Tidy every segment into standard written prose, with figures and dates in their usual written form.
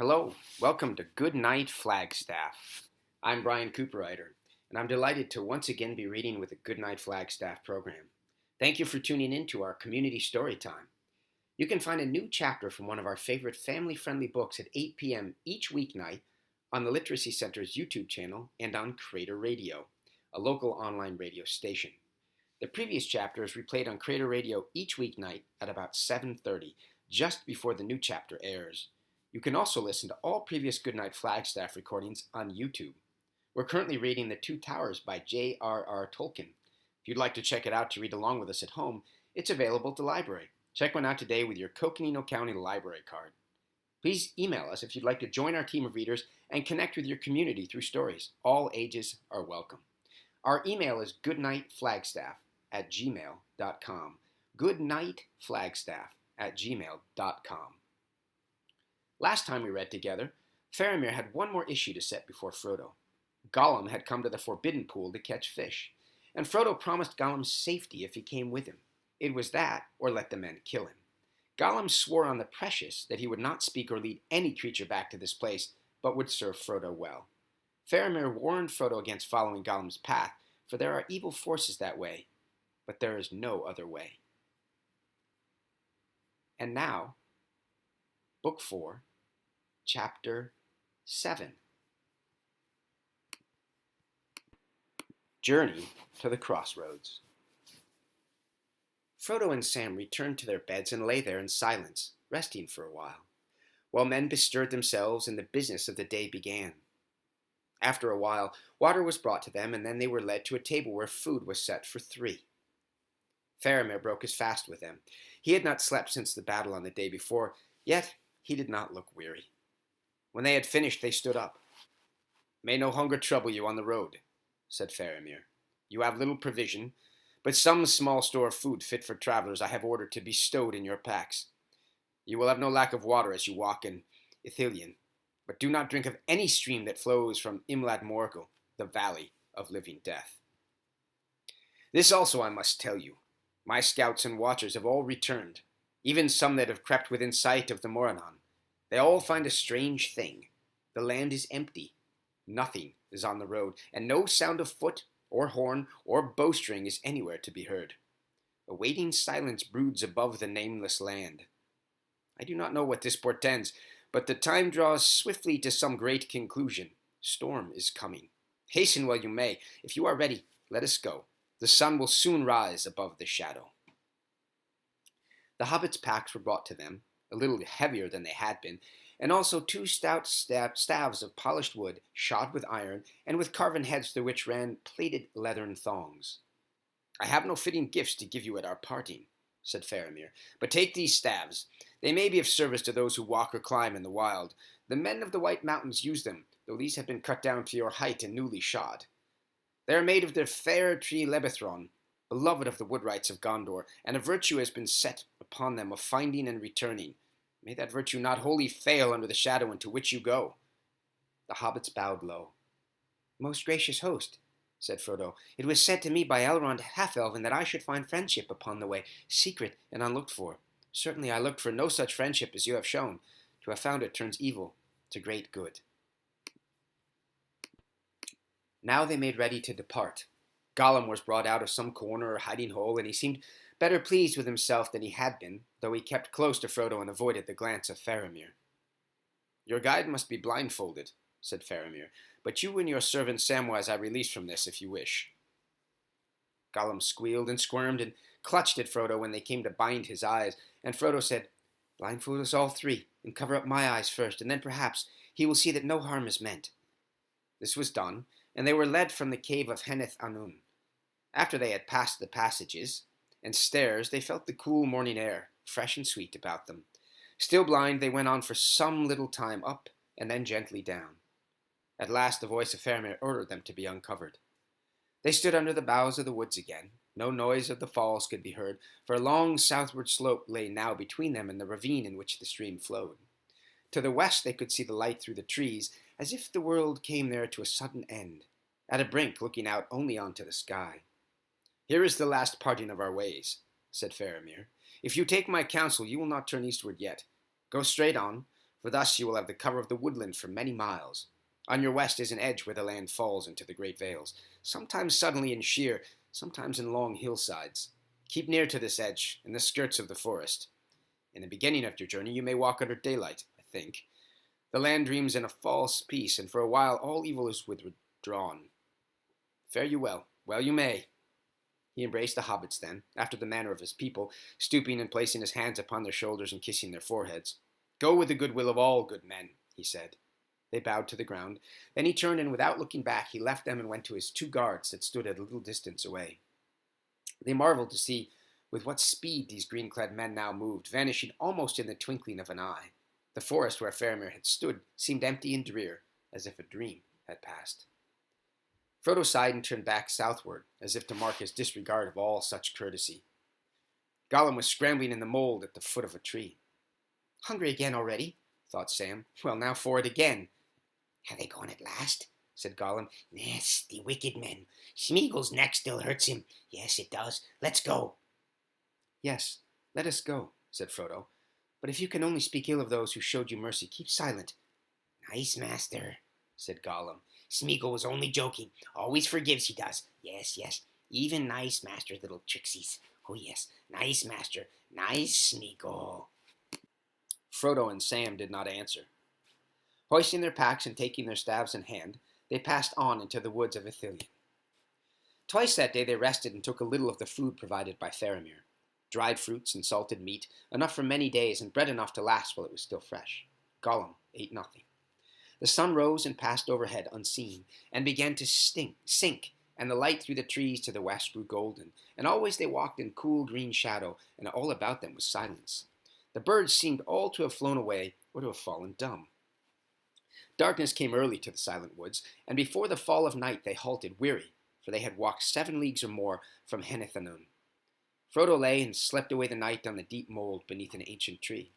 Hello, welcome to Goodnight Flagstaff. I'm Bryan Cooperrider, and I'm delighted to once again be reading with the Goodnight Flagstaff program. Thank you for tuning in to our community story time. You can find a new chapter from one of our favorite family-friendly books at 8 p.m. each weeknight on the Literacy Center's YouTube channel and on Creator Radio, a local online radio station. The previous chapter is replayed on Creator Radio each weeknight at about 7:30, just before the new chapter airs. You can also listen to all previous Goodnight Flagstaff recordings on YouTube. We're currently reading The Two Towers by J.R.R. Tolkien. If you'd like to check it out to read along with us at home, it's available at the library. Check one out today with your Coconino County Library card. Please email us if you'd like to join our team of readers and connect with your community through stories. All ages are welcome. Our email is goodnightflagstaff@gmail.com. goodnightflagstaff@gmail.com. Last time we read together, Faramir had one more issue to set before Frodo. Gollum had come to the Forbidden Pool to catch fish, and Frodo promised Gollum safety if he came with him. It was that, or let the men kill him. Gollum swore on the Precious that he would not speak or lead any creature back to this place, but would serve Frodo well. Faramir warned Frodo against following Gollum's path, for there are evil forces that way, but there is no other way. And now, Book 4, Chapter 7. Journey to the Crossroads. Frodo and Sam returned to their beds and lay there in silence, resting for a while men bestirred themselves and the business of the day began. After a while, water was brought to them, and then they were led to a table where food was set for 3. Faramir broke his fast with them. He had not slept since the battle on the day before, yet he did not look weary. When they had finished, they stood up. "May no hunger trouble you on the road," said Faramir. "You have little provision, but some small store of food fit for travelers I have ordered to be stowed in your packs. You will have no lack of water as you walk in Ithilien, but do not drink of any stream that flows from Imlad Morgul, the Valley of Living Death. This also I must tell you. My scouts and watchers have all returned, even some that have crept within sight of the Morannon. They all find a strange thing. The land is empty. Nothing is on the road, and no sound of foot, or horn, or bowstring is anywhere to be heard. A waiting silence broods above the nameless land. I do not know what this portends, but the time draws swiftly to some great conclusion. Storm is coming. Hasten while you may. If you are ready, let us go. The sun will soon rise above the shadow." The hobbits' packs were brought to them, a little heavier than they had been, and also 2 stout staves of polished wood, shod with iron, and with carven heads through which ran plaited leathern thongs. "I have no fitting gifts to give you at our parting," said Faramir, "but take these staves. They may be of service to those who walk or climb in the wild. The men of the White Mountains use them, though these have been cut down to your height and newly shod. They are made of the fair tree Lebethron, beloved of the Woodwrights of Gondor, and a virtue has been set upon them of finding and returning. May that virtue not wholly fail under the shadow into which you go." The hobbits bowed low. "Most gracious host," said Frodo, "it was said to me by Elrond Half-Elven that I should find friendship upon the way, secret and unlooked for. Certainly I looked for no such friendship as you have shown. To have found it turns evil to great good." Now they made ready to depart. Gollum was brought out of some corner or hiding hole, and he seemed better pleased with himself than he had been, though he kept close to Frodo and avoided the glance of Faramir. "Your guide must be blindfolded," said Faramir, "but you and your servant Samwise I release from this if you wish." Gollum squealed and squirmed and clutched at Frodo when they came to bind his eyes, and Frodo said, "Blindfold us all 3, and cover up my eyes first, and then perhaps he will see that no harm is meant." This was done, and they were led from the cave of Henneth Annwn. After they had passed the passages and stairs, they felt the cool morning air, fresh and sweet, about them. Still blind, they went on for some little time up and then gently down. At last the voice of Faramir ordered them to be uncovered. They stood under the boughs of the woods again. No noise of the falls could be heard, for a long southward slope lay now between them and the ravine in which the stream flowed. To the west they could see the light through the trees, as if the world came there to a sudden end, at a brink looking out only onto the sky. "Here is the last parting of our ways," said Faramir. "If you take my counsel, you will not turn eastward yet. Go straight on, for thus you will have the cover of the woodland for many miles. On your west is an edge where the land falls into the great vales, sometimes suddenly and sheer, sometimes in long hillsides. Keep near to this edge, in the skirts of the forest. In the beginning of your journey you may walk under daylight, I think. The land dreams in a false peace, and for a while all evil is withdrawn. Fare you well. Well you may. He embraced the hobbits then, after the manner of his people, stooping and placing his hands upon their shoulders and kissing their foreheads. Go with the goodwill of all good men, he said. They bowed to the ground. Then he turned, and without looking back, he left them and went to his 2 guards that stood at a little distance away. They marveled to see with what speed these green-clad men now moved, vanishing almost in the twinkling of an eye. The forest where Faramir had stood seemed empty and drear, as if a dream had passed. Frodo sighed and turned back southward, as if to mark his disregard of all such courtesy. Gollum was scrambling in the mold at the foot of a tree. Hungry again already, thought Sam. Well, now for it again. Have they gone at last? Said Gollum. Nasty, wicked men. Smeagol's neck still hurts him. Yes, it does. Let's go. Yes, let us go, said Frodo. But if you can only speak ill of those who showed you mercy, keep silent. Nice, master, said Gollum. Smeagol was only joking. Always forgives, he does. Yes, yes. Even nice master's little trixies. Oh, yes. Nice master. Nice Smeagol. Frodo and Sam did not answer. Hoisting their packs and taking their staves in hand, they passed on into the woods of Ithilien. Twice that day they rested and took a little of the food provided by Faramir. Dried fruits and salted meat, enough for many days, and bread enough to last while it was still fresh. Gollum ate nothing. The sun rose and passed overhead unseen, and began to sink, and the light through the trees to the west grew golden, and always they walked in cool green shadow, and all about them was silence. The birds seemed all to have flown away, or to have fallen dumb. Darkness came early to the silent woods, and before the fall of night they halted, weary, for they had walked 7 leagues or more from Henithanun. Frodo lay and slept away the night on the deep mold beneath an ancient tree.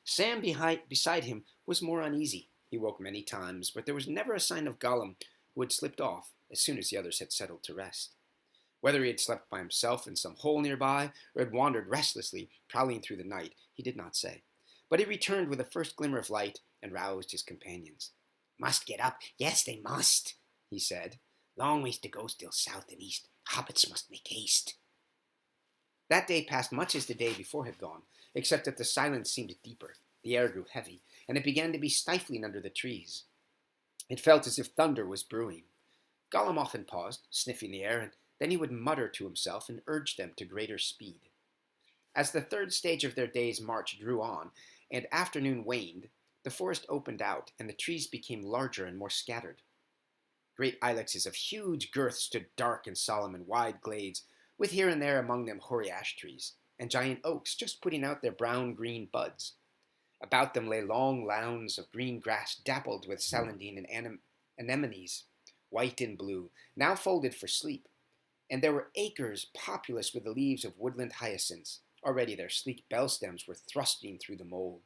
Sam beside him was more uneasy. He woke many times, but there was never a sign of Gollum, who had slipped off as soon as the others had settled to rest. Whether he had slept by himself in some hole nearby, or had wandered restlessly, prowling through the night, he did not say. But he returned with the first glimmer of light, and roused his companions. Must get up. Yes, they must, he said. Long ways to go still south and east. Hobbits must make haste. That day passed much as the day before had gone, except that the silence seemed deeper, the air grew heavy, and it began to be stifling under the trees. It felt as if thunder was brewing. Gollum often paused, sniffing the air, and then he would mutter to himself and urge them to greater speed. As the 3rd stage of their day's march drew on, and afternoon waned, the forest opened out, and the trees became larger and more scattered. Great ilexes of huge girth stood dark and solemn in wide glades, with here and there among them hoary ash trees, and giant oaks just putting out their brown-green buds. About them lay long lawns of green grass dappled with celandine and anemones, white and blue, now folded for sleep, and there were acres populous with the leaves of woodland hyacinths. Already their sleek bell stems were thrusting through the mold.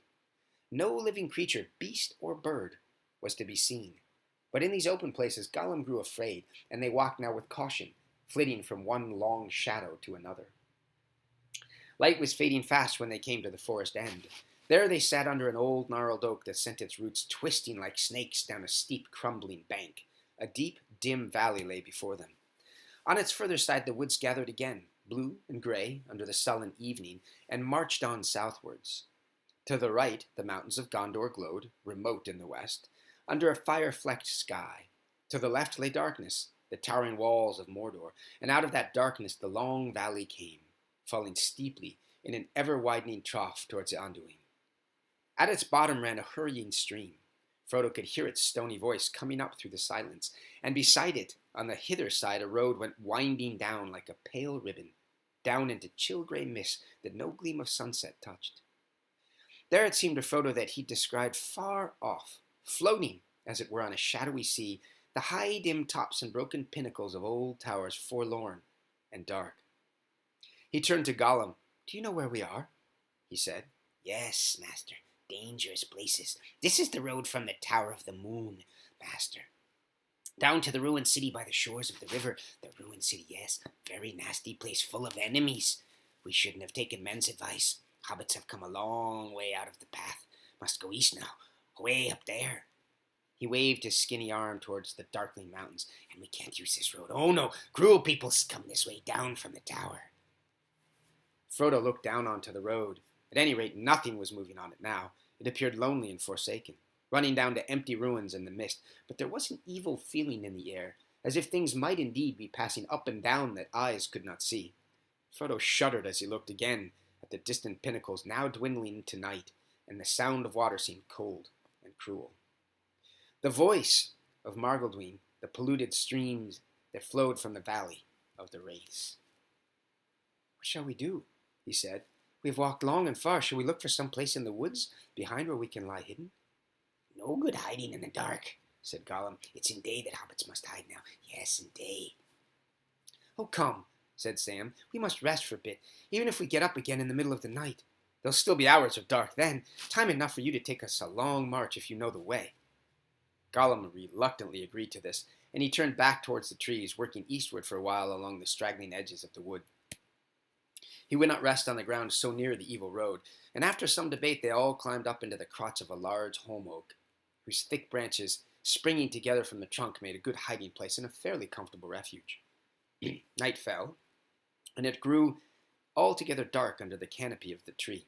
No living creature, beast or bird, was to be seen. But in these open places Gollum grew afraid, and they walked now with caution, flitting from one long shadow to another. Light was fading fast when they came to the forest end. There they sat under an old gnarled oak that sent its roots twisting like snakes down a steep, crumbling bank. A deep, dim valley lay before them. On its further side the woods gathered again, blue and gray under the sullen evening, and marched on southwards. To the right the mountains of Gondor glowed, remote in the west, under a fire-flecked sky. To the left lay darkness, the towering walls of Mordor, and out of that darkness the long valley came, falling steeply in an ever-widening trough towards the Anduin. At its bottom ran a hurrying stream. Frodo could hear its stony voice coming up through the silence, and beside it, on the hither side, a road went winding down like a pale ribbon, down into chill grey mist that no gleam of sunset touched. There it seemed to Frodo that he descried far off, floating, as it were on a shadowy sea, the high dim tops and broken pinnacles of old towers, forlorn and dark. He turned to Gollum. "Do you know where we are?" he said. "Yes, master. Dangerous places. This is the road from the Tower of the Moon, master. Down to the ruined city by the shores of the river. The ruined city, yes. Very nasty place, full of enemies. We shouldn't have taken men's advice. Hobbits have come a long way out of the path. Must go east now. Way up there. He waved his skinny arm towards the darkling mountains. And we can't use this road. Oh no, cruel people come this way down from the tower. Frodo looked down onto the road. At any rate, nothing was moving on it now. It appeared lonely and forsaken, running down to empty ruins in the mist, but there was an evil feeling in the air, as if things might indeed be passing up and down that eyes could not see. Frodo shuddered as he looked again at the distant pinnacles now dwindling into night, and the sound of water seemed cold and cruel. The voice of Margolduin, the polluted streams that flowed from the valley of the Wraiths. What shall we do? He said. We have walked long and far. Shall we look for some place in the woods behind where we can lie hidden? No good hiding in the dark, said Gollum. It's in day that hobbits must hide now. Yes, in day. Oh, come, said Sam. We must rest for a bit, even if we get up again in the middle of the night. There'll still be hours of dark then, time enough for you to take us a long march if you know the way. Gollum reluctantly agreed to this, and he turned back towards the trees, working eastward for a while along the straggling edges of the wood. He would not rest on the ground so near the evil road, and after some debate they all climbed up into the crotch of a large holm oak, whose thick branches, springing together from the trunk, made a good hiding place and a fairly comfortable refuge. Night fell, and it grew altogether dark under the canopy of the tree.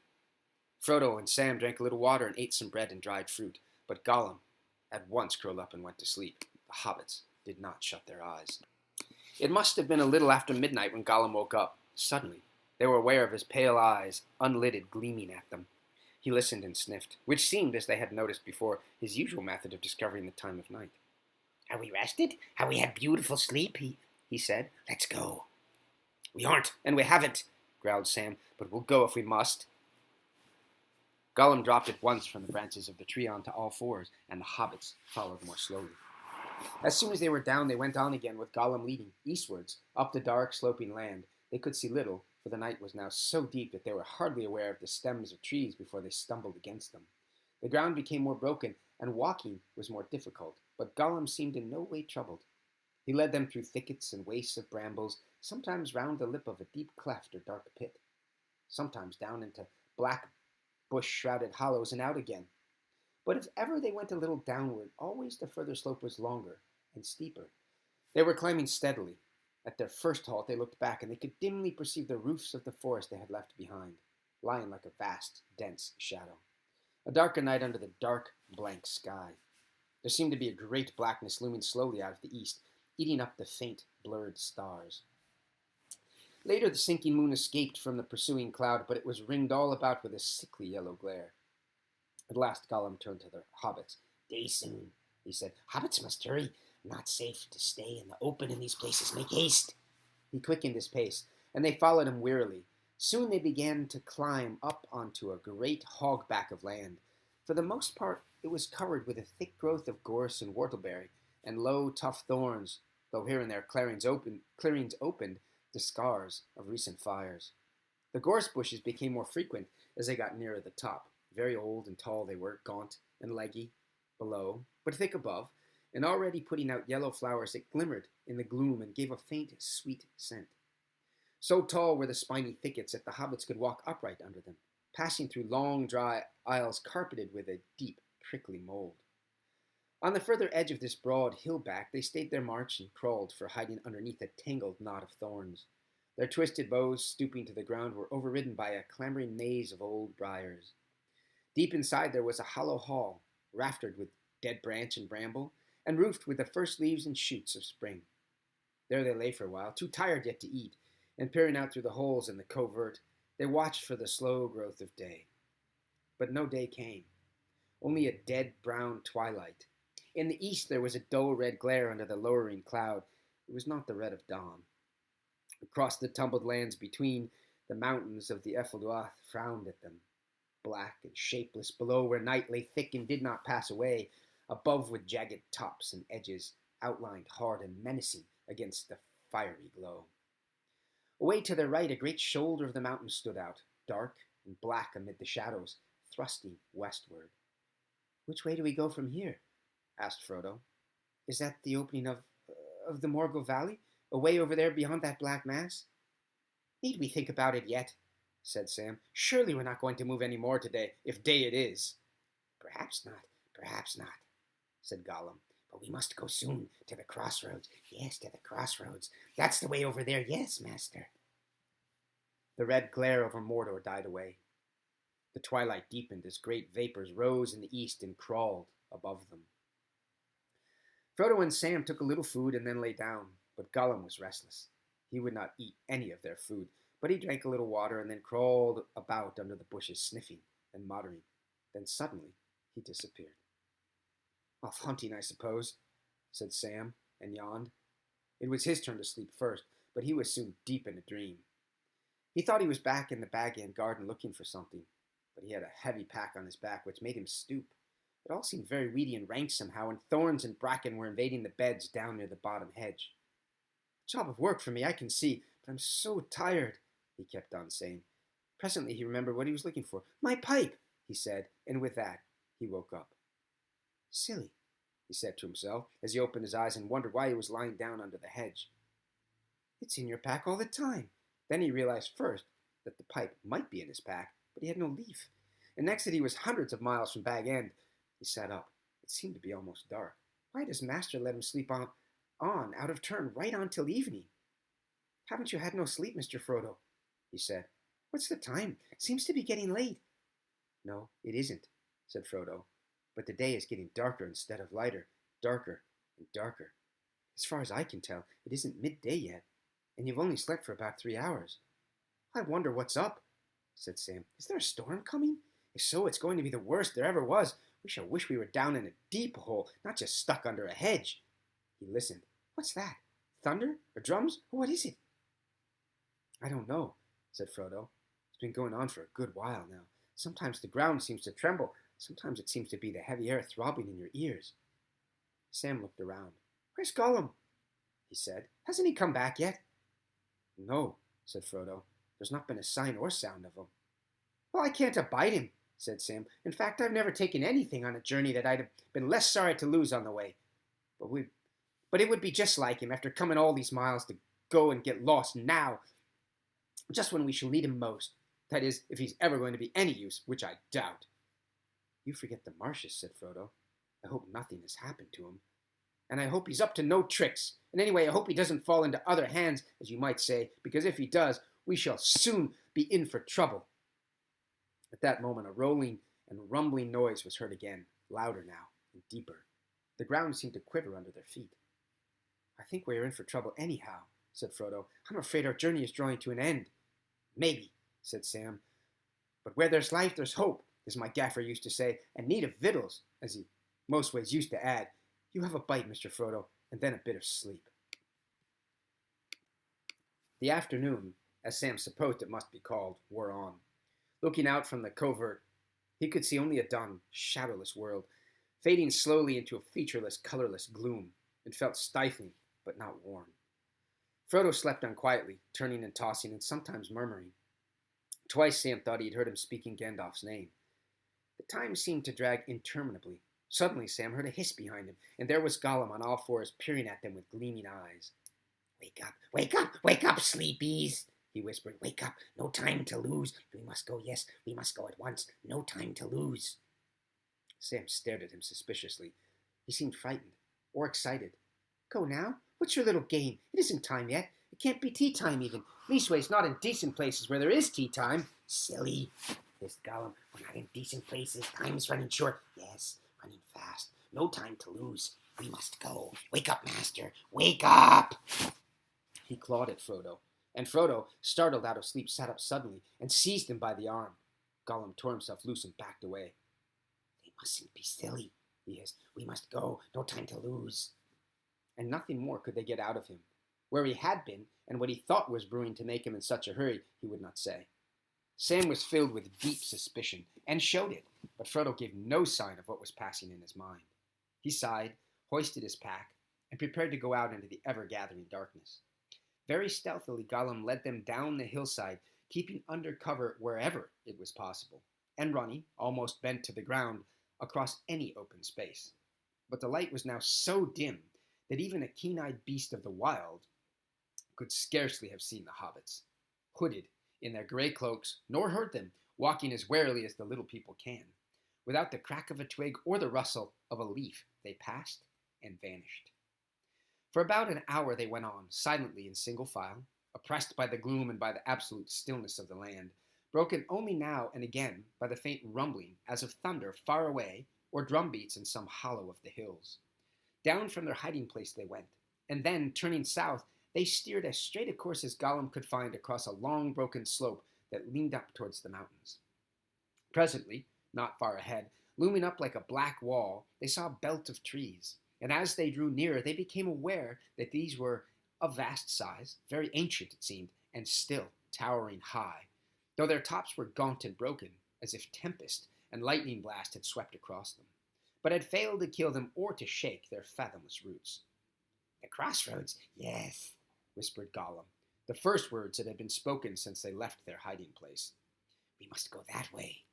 Frodo and Sam drank a little water and ate some bread and dried fruit, but Gollum at once curled up and went to sleep. The hobbits did not shut their eyes. It must have been a little after midnight when Gollum woke up. Suddenly, they were aware of his pale eyes, unlidded, gleaming at them. He listened and sniffed, which seemed, as they had noticed before, his usual method of discovering the time of night. Are we rested? Have we had beautiful sleep? He said. Let's go. We aren't, and we haven't, growled Sam, but we'll go if we must. Gollum dropped at once from the branches of the tree onto all fours, and the hobbits followed more slowly. As soon as they were down, they went on again, with Gollum leading, eastwards, up the dark, sloping land. They could see little, for the night was now so deep that they were hardly aware of the stems of trees before they stumbled against them. The ground became more broken, and walking was more difficult, but Gollum seemed in no way troubled. He led them through thickets and wastes of brambles, sometimes round the lip of a deep cleft or dark pit, sometimes down into black bush-shrouded hollows and out again. But if ever they went a little downward, always the further slope was longer and steeper. They were climbing steadily. At their first halt, they looked back, and they could dimly perceive the roofs of the forest they had left behind, lying like a vast, dense shadow. A darker night under the dark, blank sky. There seemed to be a great blackness looming slowly out of the east, eating up the faint, blurred stars. Later, the sinking moon escaped from the pursuing cloud, but it was ringed all about with a sickly yellow glare. At last, Gollum turned to the hobbits. Day soon, he said. Hobbits must hurry. Not safe to stay in the open in these places. Make haste. He quickened his pace, and they followed him wearily. Soon they began to climb up onto a great hogback of land. For the most part, it was covered with a thick growth of gorse and whortleberry, and low, tough thorns, though here and there clearings opened the scars of recent fires. The gorse bushes became more frequent as they got nearer the top. Very old and tall they were, gaunt and leggy below, but thick above, and already putting out yellow flowers that glimmered in the gloom and gave a faint, sweet scent. So tall were the spiny thickets that the hobbits could walk upright under them, passing through long, dry aisles carpeted with a deep, prickly mold. On the further edge of this broad hill-back, they stayed their march and crawled for hiding underneath a tangled knot of thorns. Their twisted bows, stooping to the ground, were overridden by a clambering maze of old briars. Deep inside there was a hollow hall, raftered with dead branch and bramble, and roofed with the first leaves and shoots of spring. There they lay for a while, too tired yet to eat, and peering out through the holes in the covert, they watched for the slow growth of day. But no day came, only a dead brown twilight. In the east there was a dull red glare under the lowering cloud. It was not the red of dawn. Across the tumbled lands between, the mountains of the Efelduath frowned at them, black and shapeless below where night lay thick and did not pass away, above with jagged tops and edges outlined hard and menacing against the fiery glow. Away to their right, a great shoulder of the mountain stood out, dark and black amid the shadows, thrusting westward. Which way do we go from here? Asked Frodo. Is that the opening of the Morgul Valley, away over there beyond that black mass? Need we think about it yet? Said Sam. Surely we're not going to move any more today, if day it is. Perhaps not, Perhaps not, said Gollum. But we must go soon to the crossroads. Yes, to the crossroads. That's the way over there, yes, master. The red glare over Mordor died away. The twilight deepened as great vapors rose in the east and crawled above them. Frodo and Sam took a little food and then lay down, but Gollum was restless. He would not eat any of their food, but he drank a little water and then crawled about under the bushes, sniffing and muttering. Then suddenly he disappeared. Off hunting, I suppose, said Sam, and yawned. It was his turn to sleep first, but he was soon deep in a dream. He thought he was back in the Bag End garden looking for something, but he had a heavy pack on his back which made him stoop. It all seemed very weedy and rank somehow, and thorns and bracken were invading the beds down near the bottom hedge. Job of work for me, I can see, but I'm so tired, he kept on saying. Presently he remembered what he was looking for. My pipe, he said, and with that he woke up. Silly, he said to himself, as he opened his eyes and wondered why he was lying down under the hedge. It's in your pack all the time. Then he realized first that the pipe might be in his pack, but he had no leaf. And next that he was hundreds of miles from Bag End. He sat up. It seemed to be almost dark. Why does Master let him sleep on out of turn, right on till evening? Haven't you had no sleep, Mr. Frodo? He said. What's the time? It seems to be getting late. No, it isn't, said Frodo. But the day is getting darker instead of lighter, darker and darker. As far as I can tell, it isn't midday yet, and you've only slept for about 3 hours. I wonder what's up, said Sam. Is there a storm coming? If so, it's going to be the worst there ever was. We shall wish we were down in a deep hole, not just stuck under a hedge. He listened. What's that? Thunder? Or drums? Or what is it? I don't know, said Frodo. It's been going on for a good while now. Sometimes the ground seems to tremble. Sometimes it seems to be the heavy air throbbing in your ears. Sam looked around. Where's Gollum? He said. Hasn't he come back yet? No, said Frodo. There's not been a sign or sound of him. Well, I can't abide him, said Sam. In fact, I've never taken anything on a journey that I'd have been less sorry to lose on the way. But it would be just like him after coming all these miles to go and get lost now, just when we shall need him most. That is, if he's ever going to be any use, which I doubt. You forget the marshes, said Frodo. I hope nothing has happened to him. And I hope he's up to no tricks. And anyway, I hope he doesn't fall into other hands, as you might say, because if he does, we shall soon be in for trouble. At that moment, a rolling and rumbling noise was heard again, louder now and deeper. The ground seemed to quiver under their feet. I think we are in for trouble anyhow, said Frodo. I'm afraid our journey is drawing to an end. Maybe, said Sam. But where there's life, there's hope, as my gaffer used to say, and need of victuals, as he most ways used to add. You have a bite, Mr. Frodo, and then a bit of sleep. The afternoon, as Sam supposed it must be called, wore on. Looking out from the covert, he could see only a dun, shadowless world, fading slowly into a featureless, colorless gloom. It felt stifling, but not warm. Frodo slept unquietly, turning and tossing, and sometimes murmuring. Twice Sam thought he had heard him speaking Gandalf's name. The time seemed to drag interminably. Suddenly Sam heard a hiss behind him, and there was Gollum on all fours, peering at them with gleaming eyes. Wake up, sleepies, he whispered. Wake up, no time to lose. We must go, yes, we must go at once. No time to lose. Sam stared at him suspiciously. He seemed frightened, or excited. Go now? What's your little game? It isn't time yet. It can't be tea time even. Leastways, not in decent places where there is tea time. Silly, hissed Gollum. We're not in decent places. Time's running short. Yes, running fast. No time to lose. We must go. Wake up, master. Wake up! He clawed at Frodo, and Frodo, startled out of sleep, sat up suddenly and seized him by the arm. Gollum tore himself loose and backed away. They mustn't be silly, he hissed. We must go. No time to lose. And nothing more could they get out of him. Where he had been, and what he thought was brewing to make him in such a hurry, he would not say. Sam was filled with deep suspicion, and showed it, but Frodo gave no sign of what was passing in his mind. He sighed, hoisted his pack, and prepared to go out into the ever-gathering darkness. Very stealthily Gollum led them down the hillside, keeping under cover wherever it was possible, and running, almost bent to the ground, across any open space. But the light was now so dim that even a keen-eyed beast of the wild could scarcely have seen the hobbits, hooded in their grey cloaks, nor heard them, walking as warily as the little people can. Without the crack of a twig or the rustle of a leaf, they passed and vanished. For about an hour they went on, silently in single file, oppressed by the gloom and by the absolute stillness of the land, broken only now and again by the faint rumbling as of thunder far away or drum beats in some hollow of the hills. Down from their hiding place they went, and then, turning south, they steered as straight a course as Gollum could find across a long broken slope that leaned up towards the mountains. Presently, not far ahead, looming up like a black wall, they saw a belt of trees, and as they drew nearer, they became aware that these were of vast size, very ancient it seemed, and still towering high, though their tops were gaunt and broken, as if tempest and lightning blast had swept across them, but had failed to kill them or to shake their fathomless roots. "The crossroads, yes," whispered Gollum, the first words that had been spoken since they left their hiding place. "We must go that way."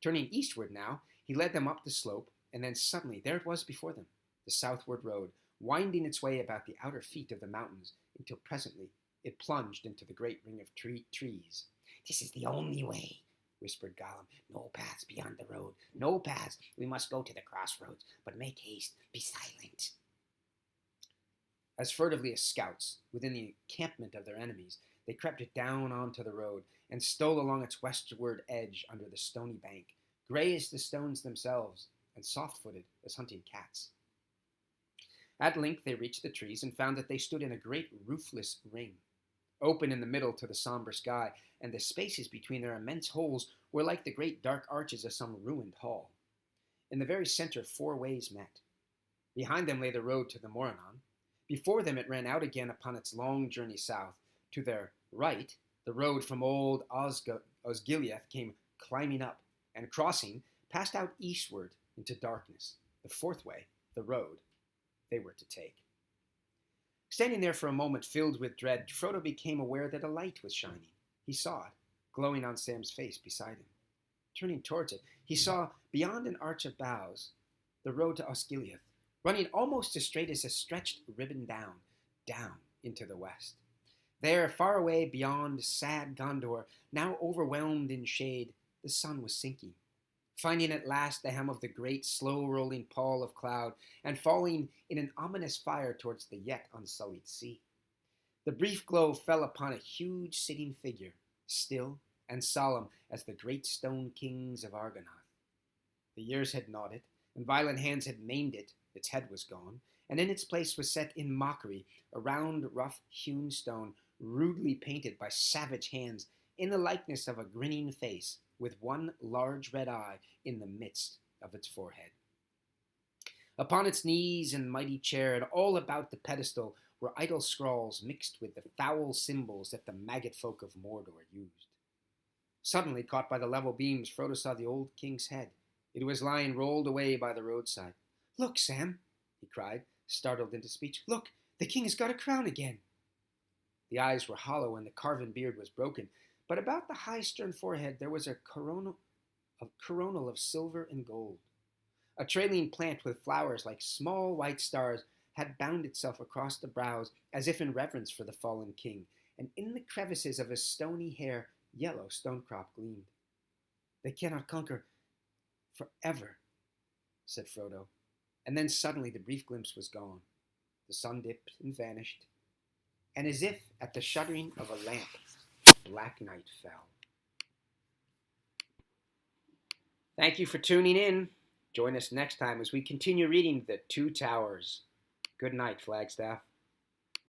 Turning eastward now, he led them up the slope, and then suddenly there it was before them, the southward road, winding its way about the outer feet of the mountains, until presently it plunged into the great ring of trees. "This is the only way," whispered Gollum. "No paths beyond the road. No paths. We must go to the crossroads, but make haste. Be silent." As furtively as scouts, within the encampment of their enemies, they crept down onto the road, and stole along its westward edge under the stony bank, gray as the stones themselves, and soft-footed as hunting cats. At length they reached the trees, and found that they stood in a great roofless ring, open in the middle to the somber sky, and the spaces between their immense holes were like the great dark arches of some ruined hall. In the very center 4 ways met. Behind them lay the road to the Moranon. Before them it ran out again upon its long journey south. To their right, the road from old Osgiliath came climbing up, and crossing, passed out eastward into darkness, the 4th way, the road they were to take. Standing there for a moment filled with dread, Frodo became aware that a light was shining. He saw it, glowing on Sam's face beside him. Turning towards it, he saw, beyond an arch of boughs, the road to Osgiliath, running almost as straight as a stretched ribbon down into the west. There, far away beyond sad Gondor, now overwhelmed in shade, the sun was sinking, finding at last the hem of the great, slow-rolling pall of cloud, and falling in an ominous fire towards the yet unsullied sea. The brief glow fell upon a huge sitting figure, still and solemn as the great stone kings of Argonath. The years had gnawed it, and violent hands had maimed it. Its head was gone, and in its place was set in mockery a round, rough-hewn stone, rudely painted by savage hands, in the likeness of a grinning face, with one large red eye in the midst of its forehead. Upon its knees and mighty chair, and all about the pedestal, were idle scrawls mixed with the foul symbols that the maggot folk of Mordor used. Suddenly, caught by the level beams, Frodo saw the old king's head. It was lying rolled away by the roadside. "Look, Sam," he cried, startled into speech. "Look, the king has got a crown again." The eyes were hollow, and the carven beard was broken, but about the high stern forehead there was a coronal of silver and gold. A trailing plant with flowers like small white stars had bound itself across the brows as if in reverence for the fallen king, and in the crevices of his stony hair yellow stonecrop gleamed. "They cannot conquer forever," said Frodo, and then suddenly the brief glimpse was gone. The sun dipped and vanished, and as if at the shuddering of a lamp, black night fell. Thank you for tuning in. Join us next time as we continue reading The Two Towers. Good night, Flagstaff.